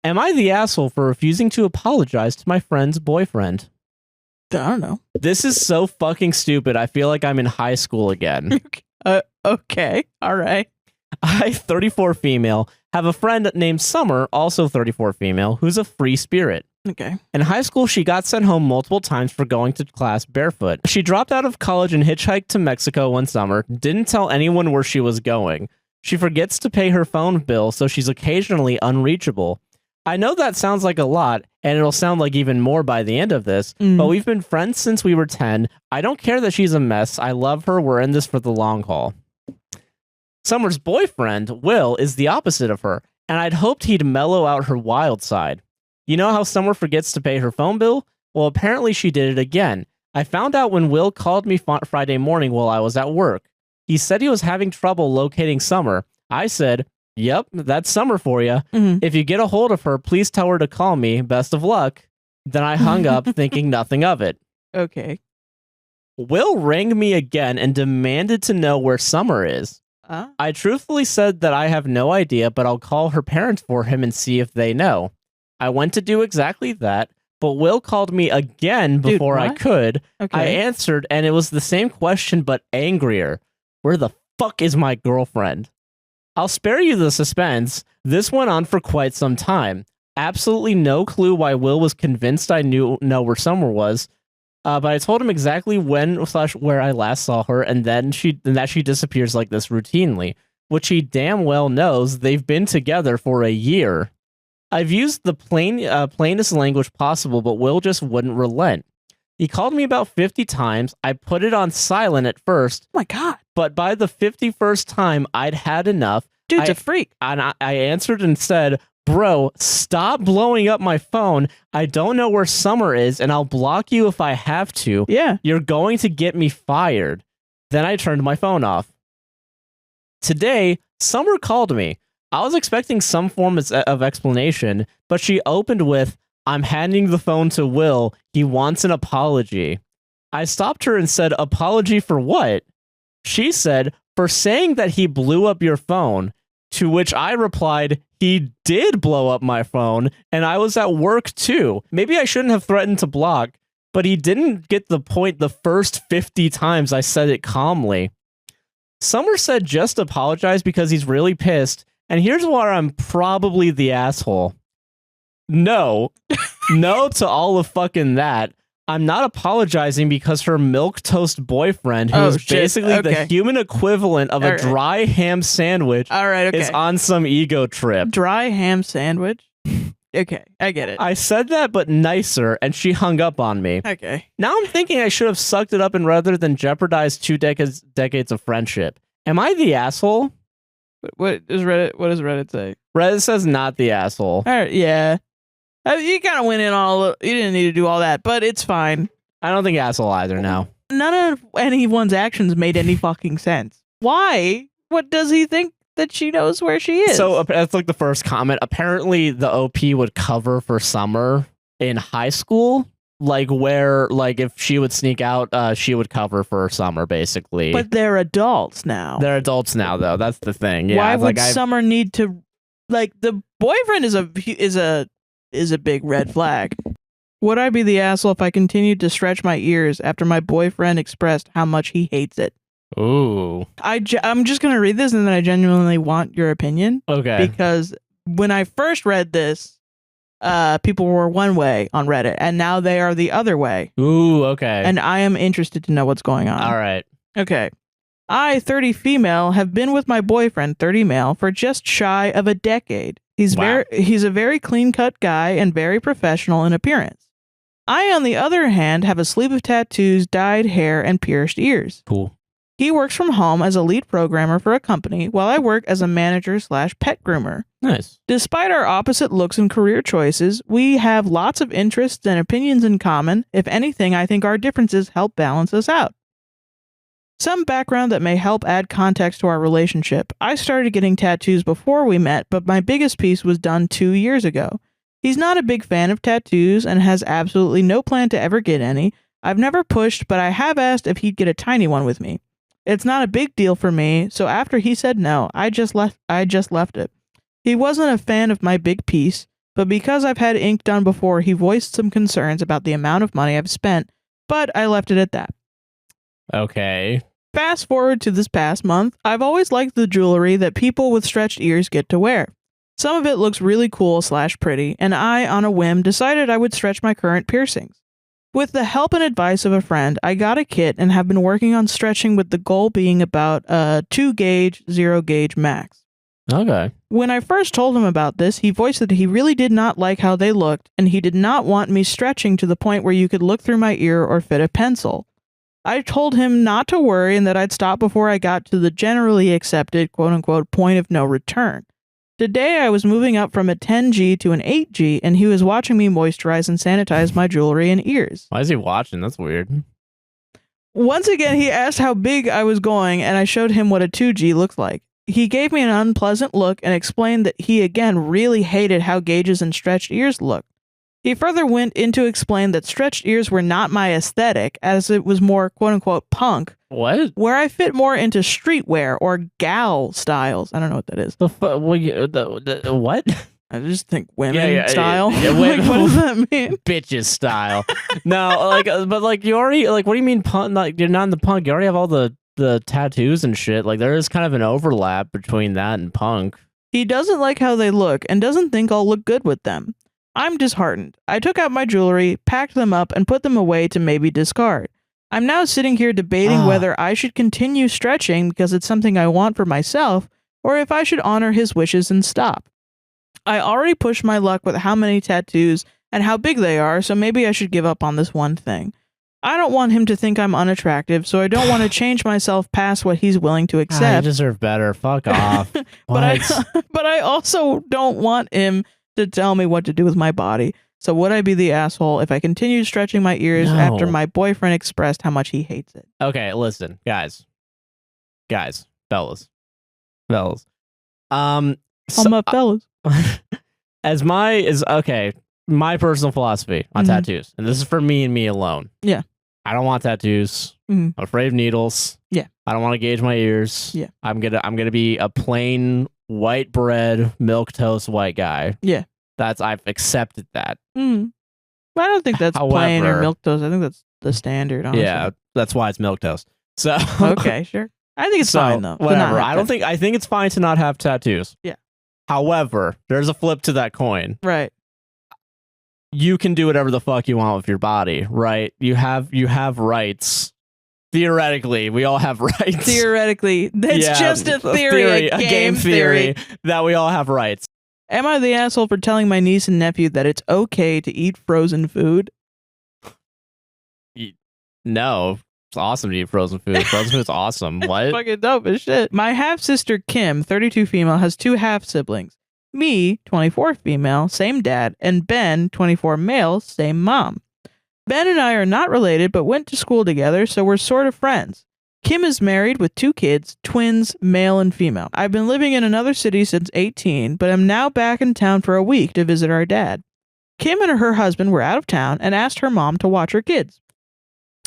Am I the asshole for refusing to apologize to my friend's boyfriend? I don't know. This is so fucking stupid. I feel like I'm in high school again. Okay. All right. I, 34 female, have a friend named Summer, also 34 female, who's a free spirit. Okay. In high school, she got sent home multiple times for going to class barefoot. She dropped out of college and hitchhiked to Mexico one summer, didn't tell anyone where she was going. She forgets to pay her phone bill, so she's occasionally unreachable. I know that sounds like a lot, and it'll sound like even more by the end of this, but we've been friends since we were 10. I don't care that she's a mess. I love her. We're in this for the long haul. Summer's boyfriend, Will, is the opposite of her, and I'd hoped he'd mellow out her wild side. You know how Summer forgets to pay her phone bill? Well, apparently she did it again. I found out when Will called me Friday morning while I was at work. He said he was having trouble locating Summer. I said, "Yep, that's Summer for you. If you get a hold of her, please tell her to call me. Best of luck." Then I hung up thinking nothing of it. Okay. Will rang me again and demanded to know where Summer is. I truthfully said that I have no idea, but I'll call her parents for him and see if they know. I went to do exactly that, but Will called me again before I could. Okay. I answered, and it was the same question, but angrier. Where the fuck is my girlfriend? I'll spare you the suspense. This went on for quite some time. Absolutely no clue why Will was convinced I know where Summer was. But I told him exactly when/where I last saw her, and then she disappears like this routinely, which he damn well knows they've been together for a year. I've used the plainest language possible, but Will just wouldn't relent. He called me about 50 times. I put it on silent at first. Oh my God. But by the 51st time, I'd had enough. Dude's a freak. And I answered and said, "Bro, stop blowing up my phone. I don't know where Summer is, and I'll block you if I have to. Yeah. You're going to get me fired." Then I turned my phone off. Today, Summer called me. I was expecting some form of explanation, but she opened with, "I'm handing the phone to Will. He wants an apology." I stopped her and said, "Apology for what?" She said, "For saying that he blew up your phone." To which I replied, "He did blow up my phone, and I was at work too. Maybe I shouldn't have threatened to block, but he didn't get the point the first 50 times I said it calmly." Summer said just apologize because he's really pissed, and here's where I'm probably the asshole. No. No to all of fucking that. I'm not apologizing because her milquetoast boyfriend, who is basically the human equivalent of a dry ham sandwich, is on some ego trip. Dry ham sandwich? Okay, I get it. I said that, but nicer, and she hung up on me. Okay. Now I'm thinking I should have sucked it up and rather than jeopardize 2 decades of friendship. Am I the asshole? What does Reddit say? Reddit says not the asshole. All right, yeah. You kind of went in you didn't need to do all that, but it's fine. I don't think asshole either, no. None of anyone's actions made any fucking sense. Why? What does he think that she knows where she is? So that's like the first comment. Apparently the OP would cover for Summer in high school. Like if she would sneak out, she would cover for Summer, basically. But they're adults now. They're adults now, though. That's the thing. Yeah, why would Summer need to... Like, the boyfriend is a big red flag. Would I be the asshole if I continued to stretch my ears after my boyfriend expressed how much he hates it? Ooh. I'm just going to read this and then I genuinely want your opinion. Okay. Because when I first read this, people were one way on Reddit and now they are the other way. Ooh, okay. And I am interested to know what's going on. All right. Okay. I, 30 female, have been with my boyfriend, 30 male, for just shy of a decade. He's a very clean-cut guy and very professional in appearance. I, on the other hand, have a sleeve of tattoos, dyed hair, and pierced ears. Cool. He works from home as a lead programmer for a company, while I work as a manager/pet groomer. Nice. Despite our opposite looks and career choices, we have lots of interests and opinions in common. If anything, I think our differences help balance us out. Some background that may help add context to our relationship. I started getting tattoos before we met, but my biggest piece was done 2 years ago. He's not a big fan of tattoos and has absolutely no plan to ever get any. I've never pushed, but I have asked if he'd get a tiny one with me. It's not a big deal for me, so after he said no, I just left it. He wasn't a fan of my big piece, but because I've had ink done before, he voiced some concerns about the amount of money I've spent, but I left it at that. Okay. Fast forward to this past month, I've always liked the jewelry that people with stretched ears get to wear. Some of it looks really cool/pretty, and I, on a whim, decided I would stretch my current piercings. With the help and advice of a friend, I got a kit and have been working on stretching with the goal being about a 2 gauge, 0 gauge max. Okay. When I first told him about this, he voiced that he really did not like how they looked, and he did not want me stretching to the point where you could look through my ear or fit a pencil. I told him not to worry and that I'd stop before I got to the generally accepted quote-unquote point of no return. Today I was moving up from a 10G to an 8G, and he was watching me moisturize and sanitize my jewelry and ears. Why is he watching? That's weird. Once again, he asked how big I was going, and I showed him what a 2G looked like. He gave me an unpleasant look and explained that he again really hated how gauges and stretched ears looked. He further went in to explain that stretched ears were not my aesthetic, as it was more quote-unquote punk. What? Where I fit more into streetwear or gal styles. I don't know what that is. What? I just think women style. Like, what does that mean? Bitches style. No, but you already, what do you mean punk? Like, you're not in the punk. You already have all the tattoos and shit. Like, there is kind of an overlap between that and punk. He doesn't like how they look and doesn't think I'll look good with them. I'm disheartened. I took out my jewelry, packed them up, and put them away to maybe discard. I'm now sitting here debating whether I should continue stretching because it's something I want for myself, or if I should honor his wishes and stop. I already pushed my luck with how many tattoos and how big they are, so maybe I should give up on this one thing. I don't want him to think I'm unattractive, so I don't want to change myself past what he's willing to accept. You deserve better. Fuck off. But I also don't want him to tell me what to do with my body. So would I be the asshole if I continued stretching my ears after my boyfriend expressed how much he hates it? Okay, listen, guys, fellas. Fellas. My personal philosophy on tattoos, and this is for me and me alone. Yeah. I don't want tattoos. I'm afraid of needles. Yeah. I don't want to gauge my ears. Yeah. I'm gonna be a plain white bread, milquetoast white guy. Yeah. I've accepted that. I don't think that's plain or milquetoast. I think that's the standard, honestly. Yeah, that's why it's milquetoast. So okay, sure. I think it's fine though. Whatever. I think it's fine to not have tattoos. Yeah. However, there's a flip to that coin. Right. You can do whatever the fuck you want with your body, right? You have rights. Theoretically, we all have rights. Theoretically, that's just a theory, a game theory that we all have rights. Am I the asshole for telling my niece and nephew that it's okay to eat frozen food? No. It's awesome to eat frozen food. Frozen food's awesome. What? It's fucking dope as shit. My half-sister Kim, 32 female, has 2 half-siblings. Me, 24 female, same dad, and Ben, 24 male, same mom. Ben and I are not related, but went to school together, so we're sort of friends. Kim is married with 2 kids, twins, male and female. I've been living in another city since 18, but am now back in town for a week to visit our dad. Kim and her husband were out of town and asked her mom to watch her kids.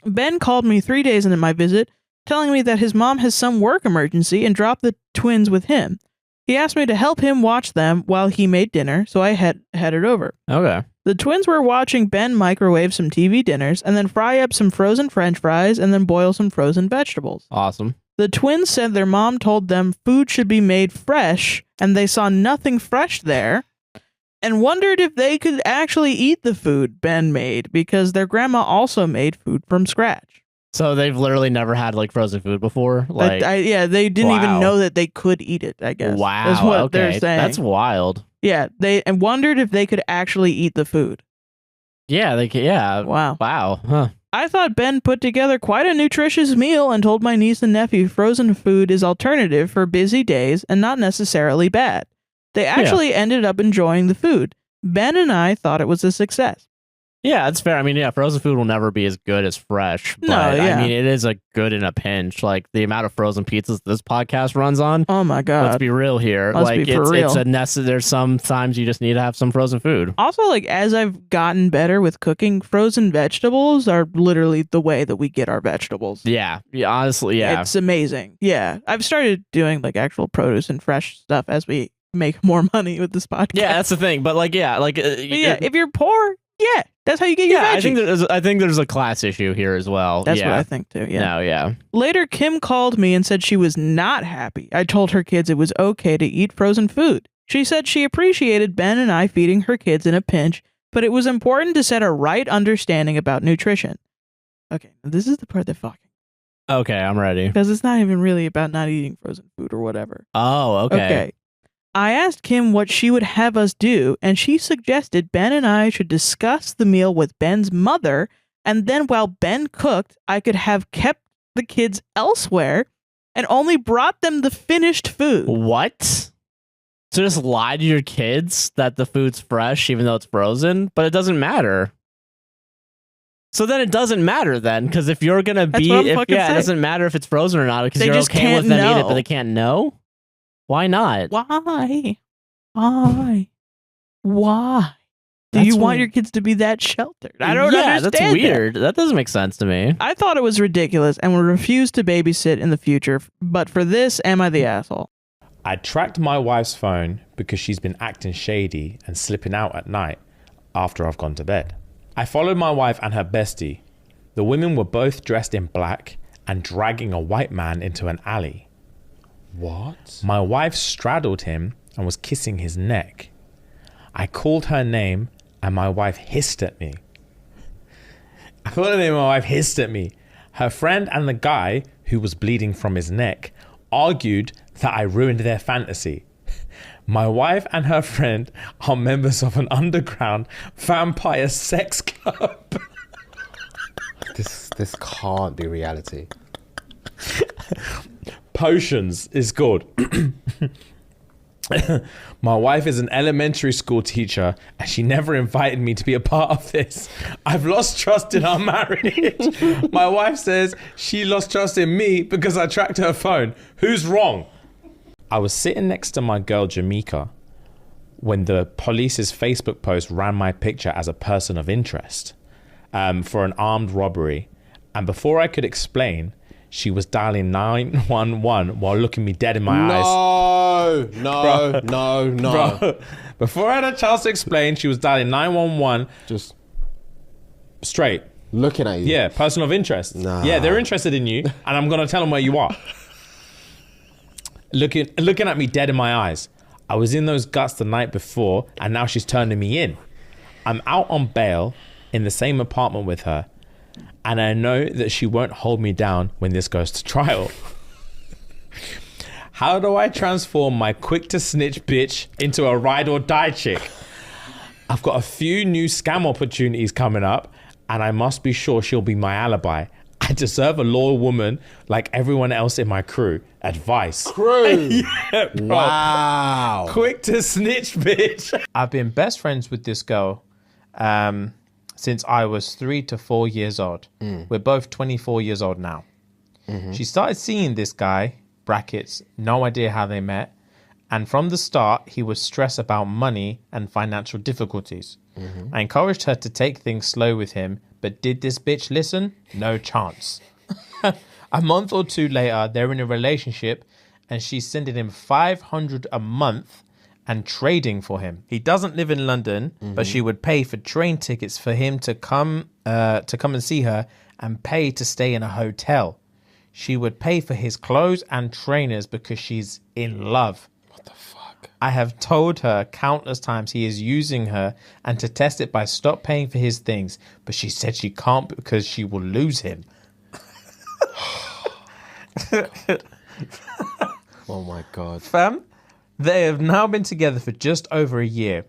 Ben called me 3 days into my visit, telling me that his mom has some work emergency and dropped the twins with him. He asked me to help him watch them while he made dinner, so I headed over. Okay. The twins were watching Ben microwave some TV dinners and then fry up some frozen French fries and then boil some frozen vegetables. Awesome. The twins said their mom told them food should be made fresh and they saw nothing fresh there and wondered if they could actually eat the food Ben made because their grandma also made food from scratch. So they've literally never had frozen food before? They didn't even know that they could eat it, I guess. Wow. That's what they're saying. That's wild. Yeah, they wondered if they could actually eat the food. Yeah, they could. Yeah. Wow. Wow. Huh. I thought Ben put together quite a nutritious meal and told my niece and nephew frozen food is alternative for busy days and not necessarily bad. They actually ended up enjoying the food. Ben and I thought it was a success. Yeah, that's fair. I mean, yeah, frozen food will never be as good as fresh. But, No, yeah. I mean, it is a good in a pinch. Like, the amount of frozen pizzas this podcast runs on. Oh my god. Let's be real here. Let's like, be for real. it's a necessary. There's sometimes you just need to have some frozen food. Also, like, as I've gotten better with cooking, frozen vegetables are literally the way that we get our vegetables. Yeah, honestly, yeah. It's amazing. Yeah. I've started doing like actual produce and fresh stuff as we make more money with this podcast. Yeah, that's the thing. But like, yeah, like, if you're poor, yeah, that's how you get your veggies. I think there's a class issue here as well. That's yeah. what I think too. Yeah. No, yeah. Later, Kim called me and said she was not happy. I told her kids it was okay to eat frozen food. She said she appreciated Ben and I feeding her kids in a pinch, but it was important to set a right understanding about nutrition. Okay, this is the part that fucking. Okay, I'm ready. Because it's not even really about not eating frozen food or whatever. Oh, okay. I asked Kim what she would have us do, and she suggested Ben and I should discuss the meal with Ben's mother, and then while Ben cooked, I could have kept the kids elsewhere and only brought them the finished food. What? So just lie to your kids that the food's fresh even though it's frozen, but it doesn't matter. So then it doesn't matter then, because if you're gonna it doesn't matter if it's frozen or not, because you're okay with them eating it, but they can't know. Why not? Why? Do you want your kids to be that sheltered? I don't understand. That's weird. That doesn't make sense to me. I thought it was ridiculous and would refuse to babysit in the future, but for this, am I the asshole? I tracked my wife's phone because she's been acting shady and slipping out at night after I've gone to bed. I followed my wife and her bestie. The women were both dressed in black and dragging a white man into an alley. What? My wife straddled him and was kissing his neck. I called her name and my wife hissed at me. Her friend and the guy, who was bleeding from his neck, argued that I ruined their fantasy. My wife and her friend are members of an underground vampire sex club. This can't be reality. Potions is good. My wife is an elementary school teacher and she never invited me to be a part of this. I've lost trust in our marriage. My wife says she lost trust in me because I tracked her phone. Who's wrong? I was sitting next to my girl Jamaica when the police's Facebook post ran my picture as a person of interest for an armed robbery. And before I could explain, she was dialing 911 while looking me dead in my eyes. No. Bro, before I had a chance to explain, she was dialing 911. Just straight. Looking at you. Yeah, person of interest. Nah. Yeah, they're interested in you, and I'm going to tell them where you are. Looking at me dead in my eyes. I was in those guts the night before, and now she's turning me in. I'm out on bail in the same apartment with her, and I know that she won't hold me down when this goes to trial. How do I transform my quick to snitch bitch into a ride or die chick? I've got a few new scam opportunities coming up, and I must be sure she'll be my alibi. I deserve a loyal woman like everyone else in my crew. Advice. Crew? Yeah, bro. Wow. Quick to snitch, bitch. I've been best friends with this girl since I was 3 to 4 years old. We're both 24 years old now. She started seeing this guy, brackets, no idea how they met. And from the start, he was stressed about money and financial difficulties. I encouraged her to take things slow with him, but did this bitch listen? No chance. A month or two later, they're in a relationship and she's sending him $500 a month and trading for him. He doesn't live in London, but she would pay for train tickets for him to come and see her and pay to stay in a hotel. She would pay for his clothes and trainers because she's in love. What the fuck? I have told her countless times he is using her and to test it by stop paying for his things, but she said she can't because she will lose him. Oh my God. Fam, they have now been together for just over a year.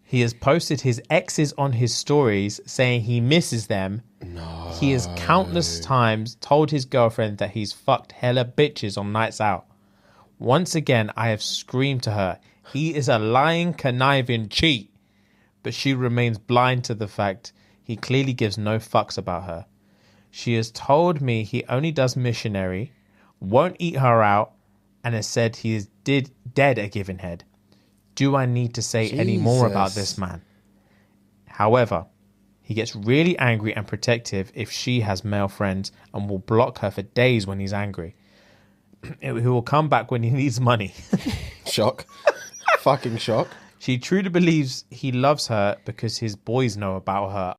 He has posted his exes on his stories saying he misses them. No. He has countless times told his girlfriend that he's fucked hella bitches on nights out. Once again, I have screamed to her, he is a lying, conniving cheat. But she remains blind to the fact He clearly gives no fucks about her. She has told me he only does missionary, won't eat her out, and has said he is dead at giving head. Do I need to say any more about this man? However, he gets really angry and protective if she has male friends and will block her for days when he's angry. He will come back when he needs money. Shock. Fucking shock. She truly believes he loves her because his boys know about her